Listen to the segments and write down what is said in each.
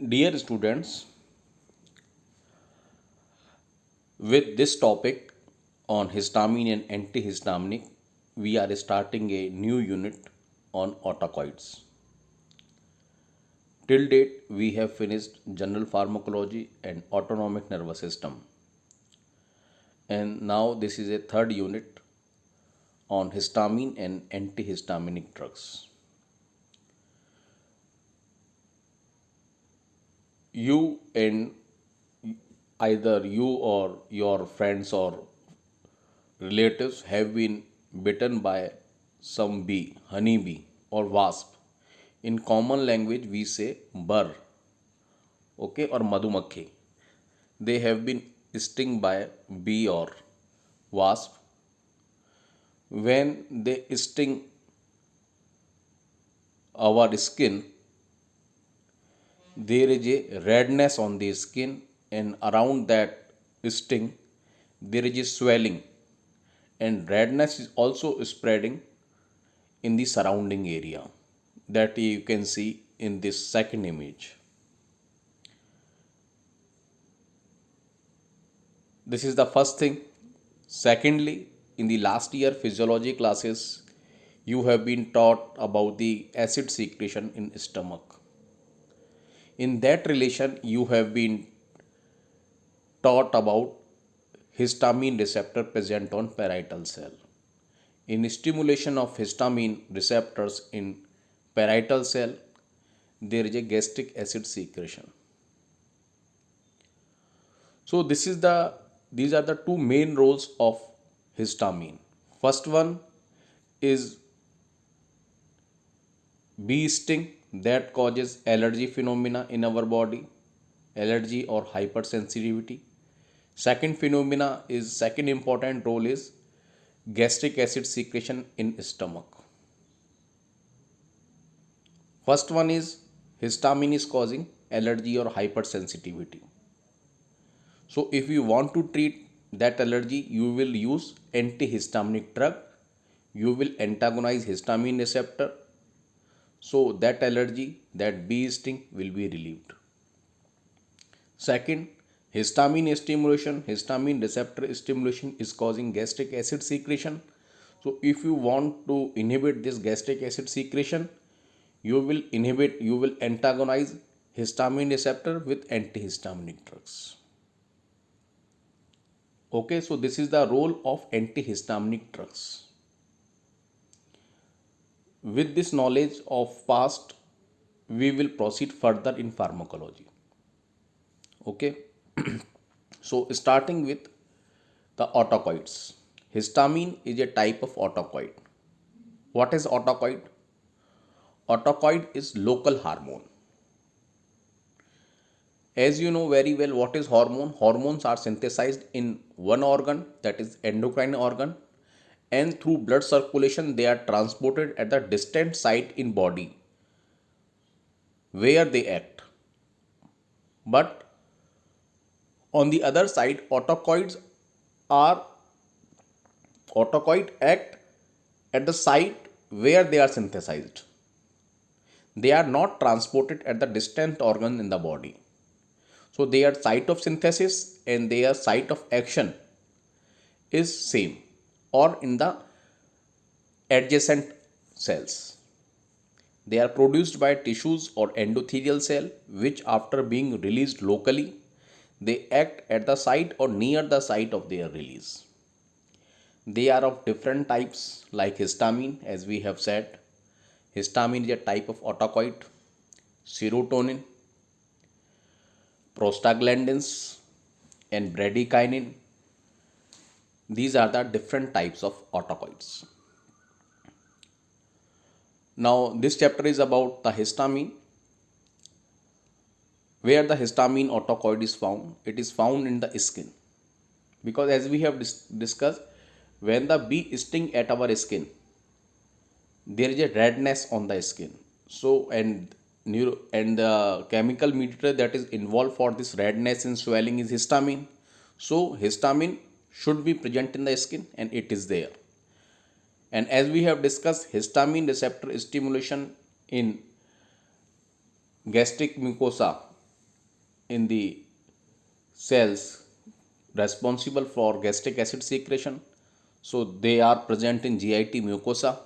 Dear students, with this topic on histamine and antihistaminic, we are starting a new unit on autocoids. Till date, we have finished general pharmacology and autonomic nervous system, and now this is a third unit on histamine and antihistaminic drugs. You and either you or your friends or relatives have been bitten by some bee, honey bee, or wasp. In common language, we say burr, okay, or madhumakhi. They have been stung by bee or wasp. When they sting our skin, there is a redness on the skin, and around that sting, there is a swelling, and redness is also spreading in the surrounding area that you can see in this second image. This is the first thing. Secondly, in the last year physiology classes, you have been taught about the acid secretion in stomach. In that relation, you have been taught about histamine receptor present on parietal cell. In stimulation of histamine receptors in parietal cell, there is a gastric acid secretion. So these are the two main roles of histamine. First one is bee sting that causes allergy phenomena in our body, allergy or hypersensitivity. Second important role is gastric acid secretion in stomach. First one is histamine is causing allergy or hypersensitivity. So if you want to treat that allergy, you will use antihistaminic drug. You will antagonize histamine receptor. So that allergy, that bee sting will be relieved. Second, histamine receptor stimulation is causing gastric acid secretion. So if you want to inhibit this gastric acid secretion, you will antagonize histamine receptor with antihistaminic drugs. Okay, so this is the role of antihistaminic drugs. With this knowledge of past, we will proceed further in pharmacology. Okay, so starting with the autocoids. Histamine is a type of autocoid. What is autocoid? Autocoid is local hormone. As you know very well, what is hormone? Hormones are synthesized in one organ, that is endocrine organ, and through blood circulation they are transported at the distant site in body where they act. But on the other side, are autocoid act at the site where they are synthesized. They are not transported at the distant organ in the body. So their site of synthesis and their site of action is same or in the adjacent cells. They are produced by tissues or endothelial cell which after being released locally, they act at the site or near the site of their release. They are of different types like histamine, as we have said. Histamine is a type of autocoid, serotonin, prostaglandins, and bradykinin. These are the different types of autocoids. Now, this chapter is about the histamine. Where the histamine autocoid is found? It is found in the skin. Because as we have discussed, when the bee sting at our skin, there is a redness on the skin. So, and the chemical mediator that is involved for this redness and swelling is histamine. So, histamine should be present in the skin and it is there. And as we have discussed, histamine receptor stimulation in gastric mucosa in the cells responsible for gastric acid secretion. So they are present in GIT mucosa.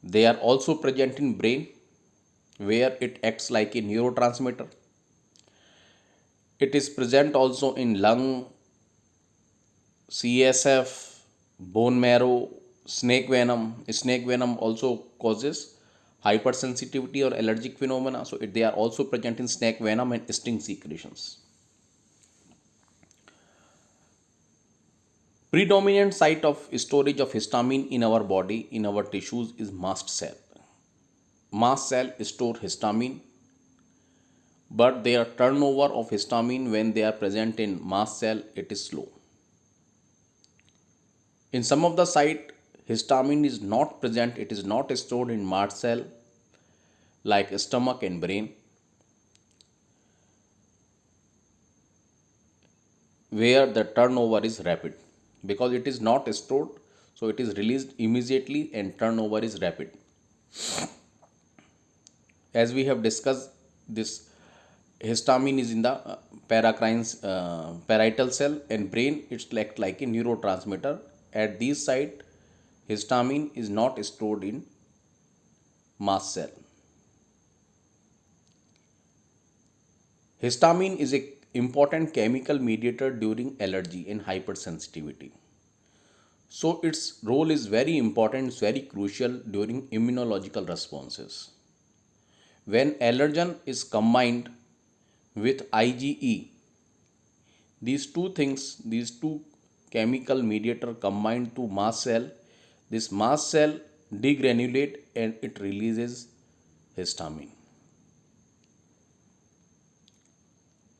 They are also present in brain where it acts like a neurotransmitter. It is present also in lung, CSF, bone marrow, snake venom. Snake venom also causes hypersensitivity or allergic phenomena. So they are also present in snake venom and sting secretions. Predominant site of storage of histamine in our body, in our tissues, is mast cell. Mast cell store histamine, but their turnover of histamine when they are present in mast cell, it is slow. In some of the site, histamine is not present, it is not stored in mast cell like stomach and brain, where the turnover is rapid because it is not stored, so it is released immediately and turnover is rapid. As we have discussed, this histamine is in the parietal cell and brain. It's like a neurotransmitter. At this site, histamine is not stored in mast cell. Histamine is a important chemical mediator during allergy and hypersensitivity. So its role is very important, it's very crucial during immunological responses. When allergen is combined with IgE, these two things, these two chemical mediator combined to mast cell, this mast cell degranulate and it releases histamine.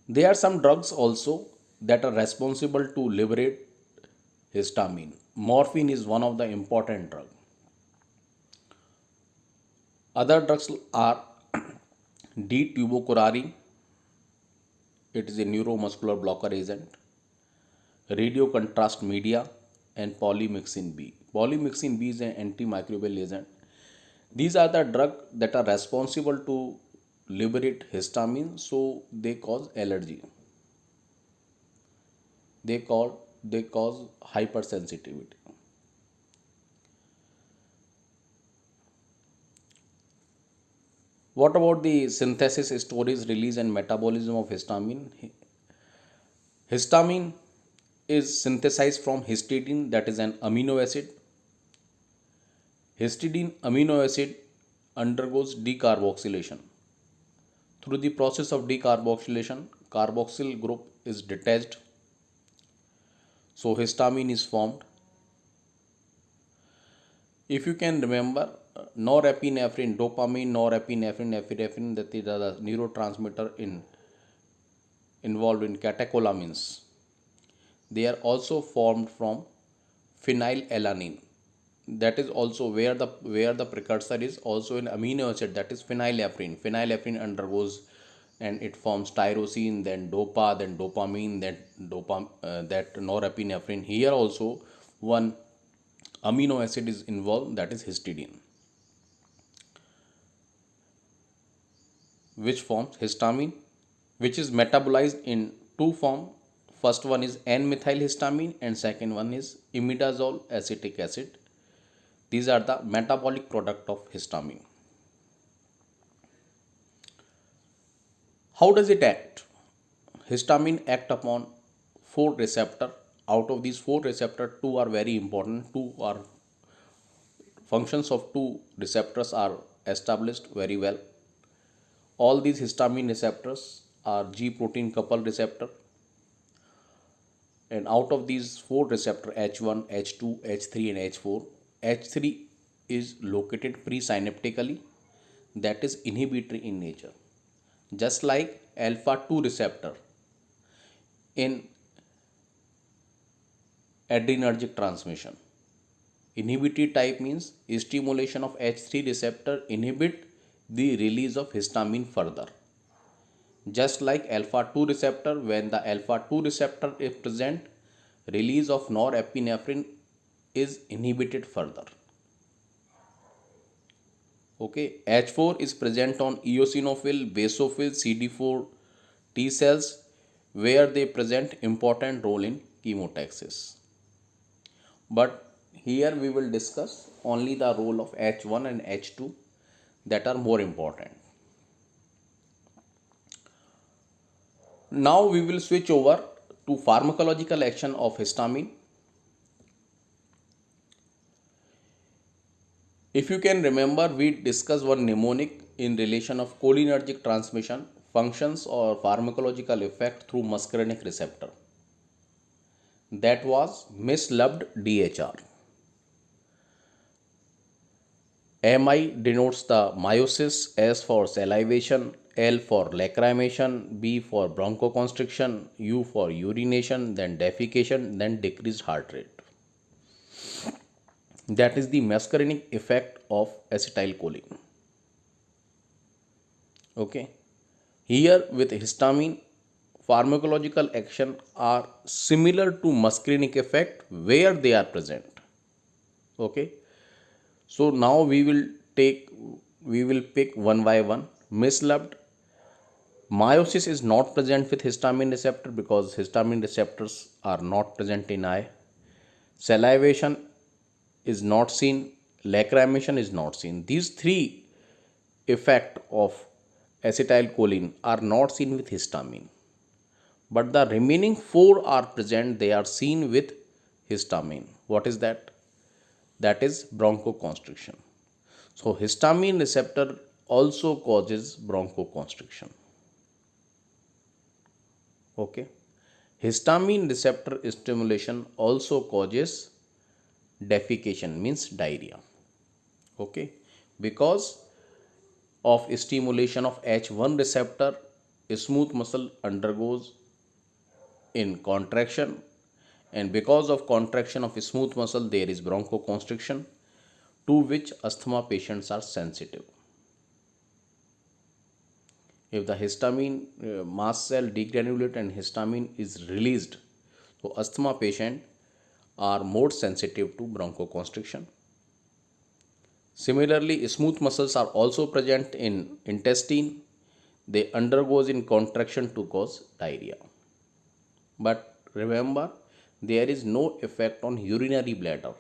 There are some drugs also that are responsible to liberate histamine. Morphine is one of the important drugs. Other drugs are D-tubercularine, it is a neuromuscular blocker agent, radio contrast media, and polymyxin B. Polymyxin B is an antimicrobial agent. These are the drugs that are responsible to liberate histamine, so they cause allergy. They cause hypersensitivity. What about the synthesis, storage, release, and metabolism of histamine? Histamine is synthesized from histidine, that is an amino acid. Histidine amino acid undergoes decarboxylation. Through the process of decarboxylation, carboxyl group is detached, so histamine is formed. If you can remember, norepinephrine, dopamine, norepinephrine, epinephrine, that is the neurotransmitter involved in catecholamines. They are also formed from phenylalanine. That is also where the precursor is also an amino acid, that is phenylephrine. Phenylephrine undergoes and it forms tyrosine, then dopa, then dopamine, that norepinephrine. Here also one amino acid is involved, that is histidine, which forms histamine, which is metabolized in two form. First one is N-methylhistamine and second one is imidazole acetic acid. These are the metabolic product of histamine. How does it act? Histamine act upon four receptor. Out of these four receptor, two are very important. Two are functions of two receptors are established very well. All these histamine receptors are G protein coupled receptor, and out of these four receptor H1, H2, H3 and H4, H3 is located presynaptically, that is inhibitory in nature, just like alpha 2 receptor in adrenergic transmission. Inhibitory type means stimulation of H3 receptor inhibit the release of histamine further. Just like alpha 2 receptor, when the alpha 2 receptor is present, release of norepinephrine is inhibited further. Okay, H4 is present on eosinophil, basophil, CD4 T cells where they present important role in chemotaxis. But here we will discuss only the role of H1 and H2 that are more important. Now we will switch over to pharmacological action of histamine. If you can remember, we discussed one mnemonic in relation of cholinergic transmission, functions or pharmacological effect through muscarinic receptor. That was misloved DHR. MI denotes the meiosis, S for salivation, L for lacrimation, B for bronchoconstriction, U for urination, then defecation, then decreased heart rate. That is the muscarinic effect of acetylcholine. Okay. Here with histamine, pharmacological action are similar to muscarinic effect where they are present. Okay. So now we will pick one by one. Misloved. Meiosis is not present with histamine receptor because histamine receptors are not present in eye. Salivation is not seen. Lacrimation is not seen. These three effect of acetylcholine are not seen with histamine. But the remaining four are present, they are seen with histamine. What is that? That is bronchoconstriction. So histamine receptor also causes bronchoconstriction. Okay. Histamine receptor stimulation also causes defecation, means diarrhea. Okay. Because of stimulation of H1 receptor, smooth muscle undergoes in contraction, and because of contraction of smooth muscle there is bronchoconstriction, to which asthma patients are sensitive. If the histamine mast cell degranulate and histamine is released, so asthma patient are more sensitive to bronchoconstriction. Similarly, smooth muscles are also present in intestine. They undergoes in contraction to cause diarrhea. But remember, there is no effect on urinary bladder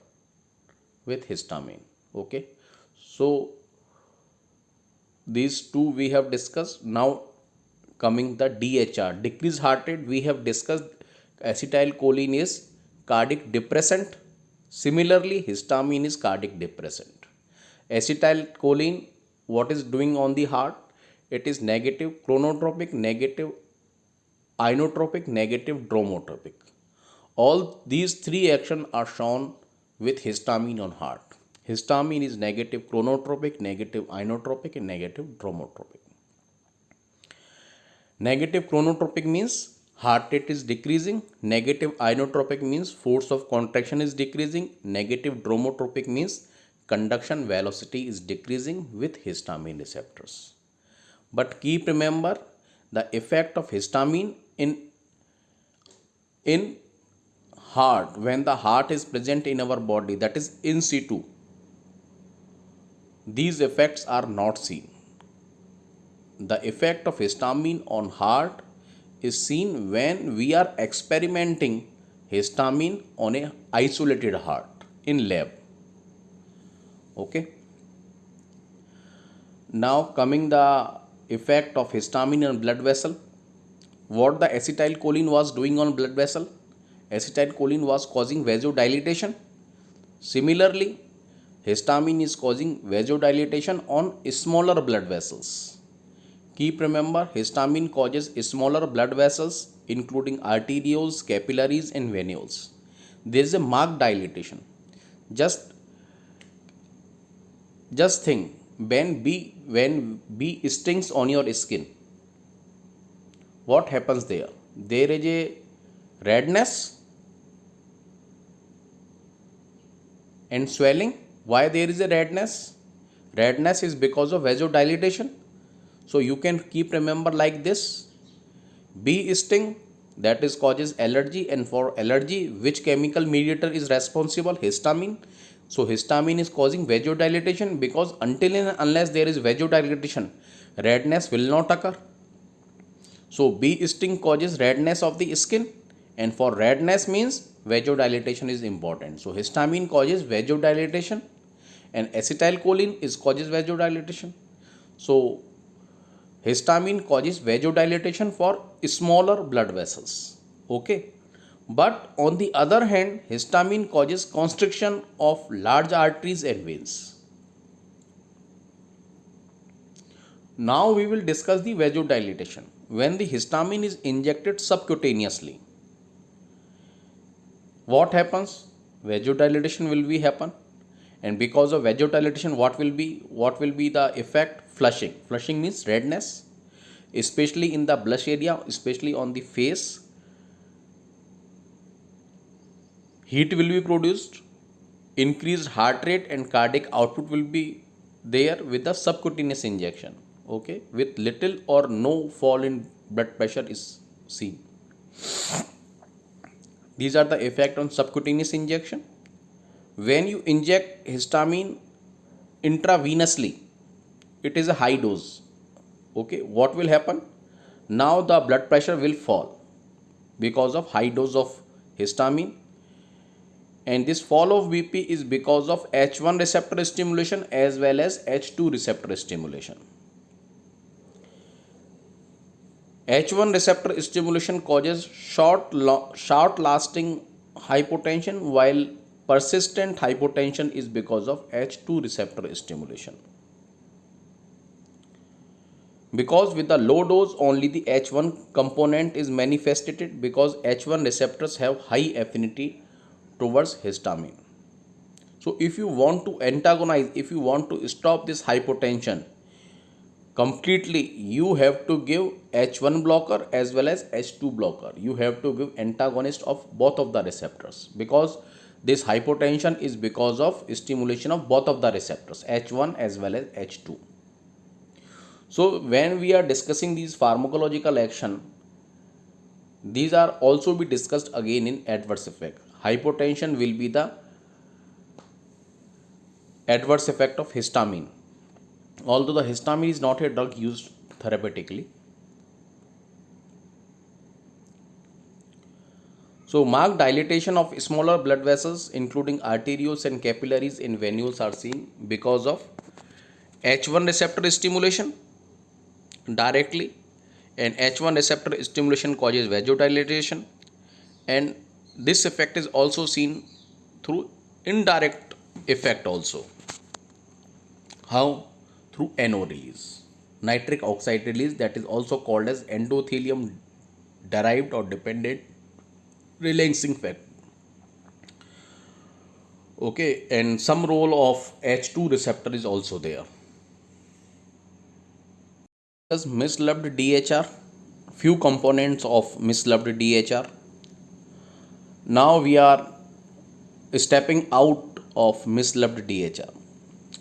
with histamine. Okay. So these two we have discussed. Now coming the DHR, decreased heart rate, we have discussed acetylcholine is cardiac depressant. Similarly, histamine is cardiac depressant. Acetylcholine, what is doing on the heart? It is negative chronotropic, negative inotropic, negative dromotropic. All these three actions are shown with histamine on heart. Histamine is negative chronotropic, negative inotropic, and negative dromotropic. Negative chronotropic means heart rate is decreasing. Negative inotropic means force of contraction is decreasing. Negative dromotropic means conduction velocity is decreasing with histamine receptors. But keep remember the effect of histamine in heart when the heart is present in our body, that is in situ. These effects are not seen. The effect of histamine on heart is seen when we are experimenting histamine on a isolated heart in lab. Okay. Now coming the effect of histamine on blood vessel. What the acetylcholine was doing on blood vessel? Acetylcholine was causing vasodilation. Similarly, histamine is causing vasodilation on smaller blood vessels. Keep remember, histamine causes smaller blood vessels including arterioles, capillaries and venules. There is a marked dilatation. Just think when bee stings on your skin, what happens there? There is a redness and swelling. Why there is a redness? Redness is because of vasodilatation. So you can keep remember like this. Bee sting, that is causes allergy, and for allergy which chemical mediator is responsible? Histamine. So histamine is causing vasodilation because until and unless there is vasodilation, redness will not occur. So bee sting causes redness of the skin, and for redness means vasodilation is important. So histamine causes vasodilation and acetylcholine is causes vasodilation. So histamine causes vasodilation for smaller blood vessels. Okay. But on the other hand, histamine causes constriction of large arteries and veins. Now we will discuss the vasodilation. When the histamine is injected subcutaneously, what happens? Vasodilation will be happen, and because of vasodilation, what will be the effect? Flushing. Flushing means redness, especially in the blush area, especially on the face. Heat will be produced, increased heart rate and cardiac output will be there with the subcutaneous injection. Okay, with little or no fall in blood pressure is seen. These are the effect on subcutaneous injection. When you inject histamine intravenously, it is a high dose. Okay, what will happen? Now the blood pressure will fall because of high dose of histamine, and this fall of BP is because of H1 receptor stimulation as well as H2 receptor stimulation. H1 receptor stimulation causes short lasting hypotension, while persistent hypotension is because of H2 receptor stimulation. Because with the low dose only the H1 component is manifested, because H1 receptors have high affinity towards histamine. So if you want to antagonize, if you want to stop this hypotension completely, you have to give H1 blocker as well as H2 blocker. You have to give antagonist of both of the receptors, because this hypotension is because of stimulation of both of the receptors, H1 as well as H2. So when we are discussing these pharmacological action, these are also be discussed again in adverse effect. Hypotension will be the adverse effect of histamine. Although the histamine is not a drug used therapeutically. So marked dilatation of smaller blood vessels including arterioles and capillaries in venules are seen because of H1 receptor stimulation directly, and H1 receptor stimulation causes vasodilation, and this effect is also seen through indirect effect also. How? Through NO release, nitric oxide release, that is also called as endothelium derived or dependent releasing factor. Okay, and some role of H2 receptor is also there. As misloved DHR, few components of misloved DHR. Now we are stepping out of misloved DHR.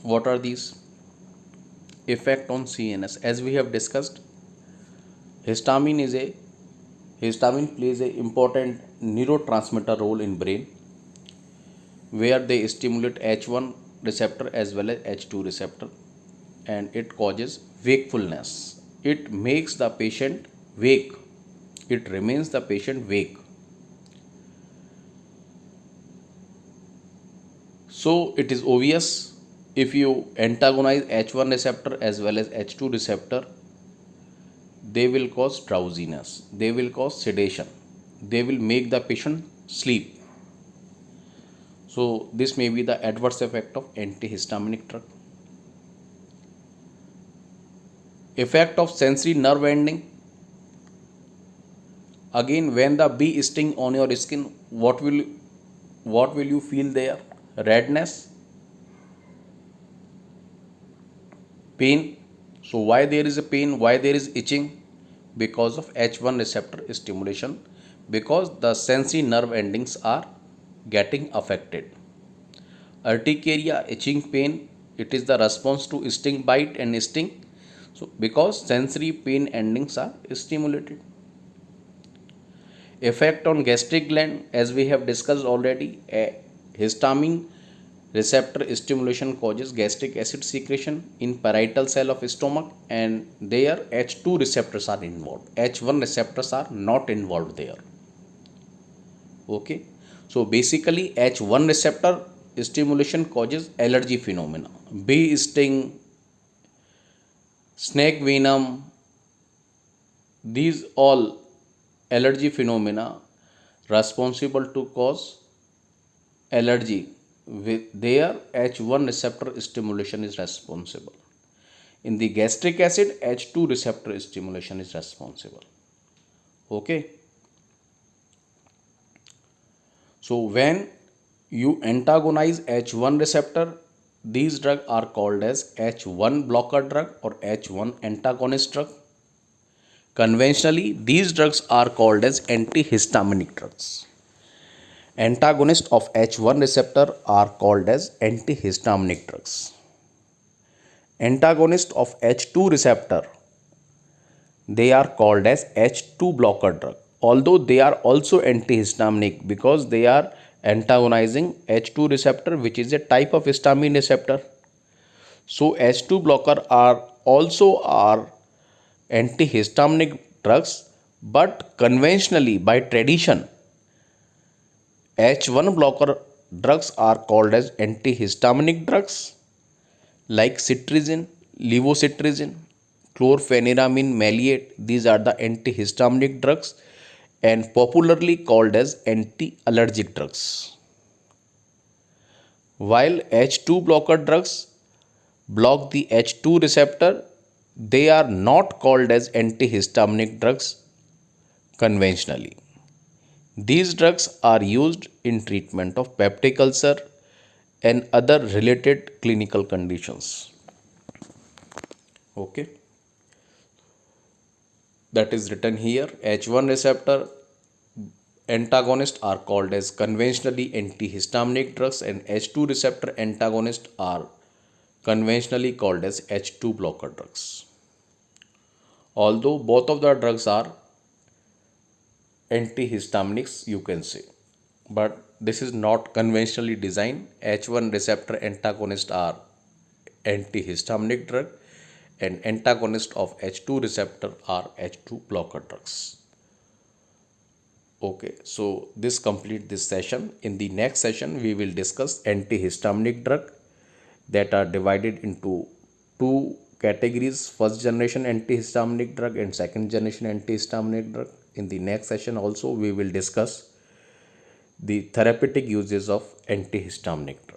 What are these? Effect on CNS. As we have discussed, histamine plays a important neurotransmitter role in brain, where they stimulate H1 receptor as well as H2 receptor, and it causes wakefulness. It makes the patient wake. It remains the patient wake. So it is obvious, if you antagonize H1 receptor as well as H2 receptor, they will cause drowsiness, they will cause sedation, they will make the patient sleep. So this may be the adverse effect of antihistaminic drug. Effect of sensory nerve ending. Again, when the bee sting on your skin, what will you feel there? Redness, pain. So why there is a pain? Why there is itching? Because of H1 receptor stimulation, because the sensory nerve endings are getting affected. Urticaria, itching pain, it is the response to sting bite and sting. So because sensory pain endings are stimulated. Effect on gastric gland, as we have discussed already, histamine receptor stimulation causes gastric acid secretion in parietal cell of stomach, and there H2 receptors are involved. H1 receptors are not involved there. Okay, so basically H1 receptor stimulation causes allergy phenomena. Bee sting, snake venom, these all allergy phenomena responsible to cause allergy. With their H1 receptor stimulation is responsible. In the gastric acid, H2 receptor stimulation is responsible. Okay. So when you antagonize H1 receptor, these drugs are called as H1 blocker drug or H1 antagonist drug. Conventionally, these drugs are called as antihistaminic drugs. Antagonists of H1 receptor are called as antihistaminic drugs. Antagonist of H2 receptor, they are called as H2 blocker drug. Although they are also antihistaminic because they are antagonizing H2 receptor, which is a type of histamine receptor. So H2 blocker are also antihistaminic drugs, but conventionally by tradition H1 blocker drugs are called as antihistaminic drugs like cetirizine, levocetirizine, chlorpheniramine maleate. These are the antihistaminic drugs and popularly called as anti-allergic drugs. While H2 blocker drugs block the H2 receptor, they are not called as antihistaminic drugs conventionally. These drugs are used in treatment of peptic ulcer and other related clinical conditions. Okay, that is written here. H1 receptor antagonists are called as conventionally antihistaminic drugs, and H2 receptor antagonists are conventionally called as H2 blocker drugs. Although both of the drugs are antihistaminics, you can say, but this is not conventionally designed. H1 receptor antagonists are antihistaminic drug and antagonist of H2 receptor are H2 blocker drugs. Okay, so this complete this session. In the next session, we will discuss antihistaminic drug that are divided into two categories: first generation antihistaminic drug and second generation antihistaminic drug. In the next session, also we will discuss the therapeutic uses of antihistaminic drug.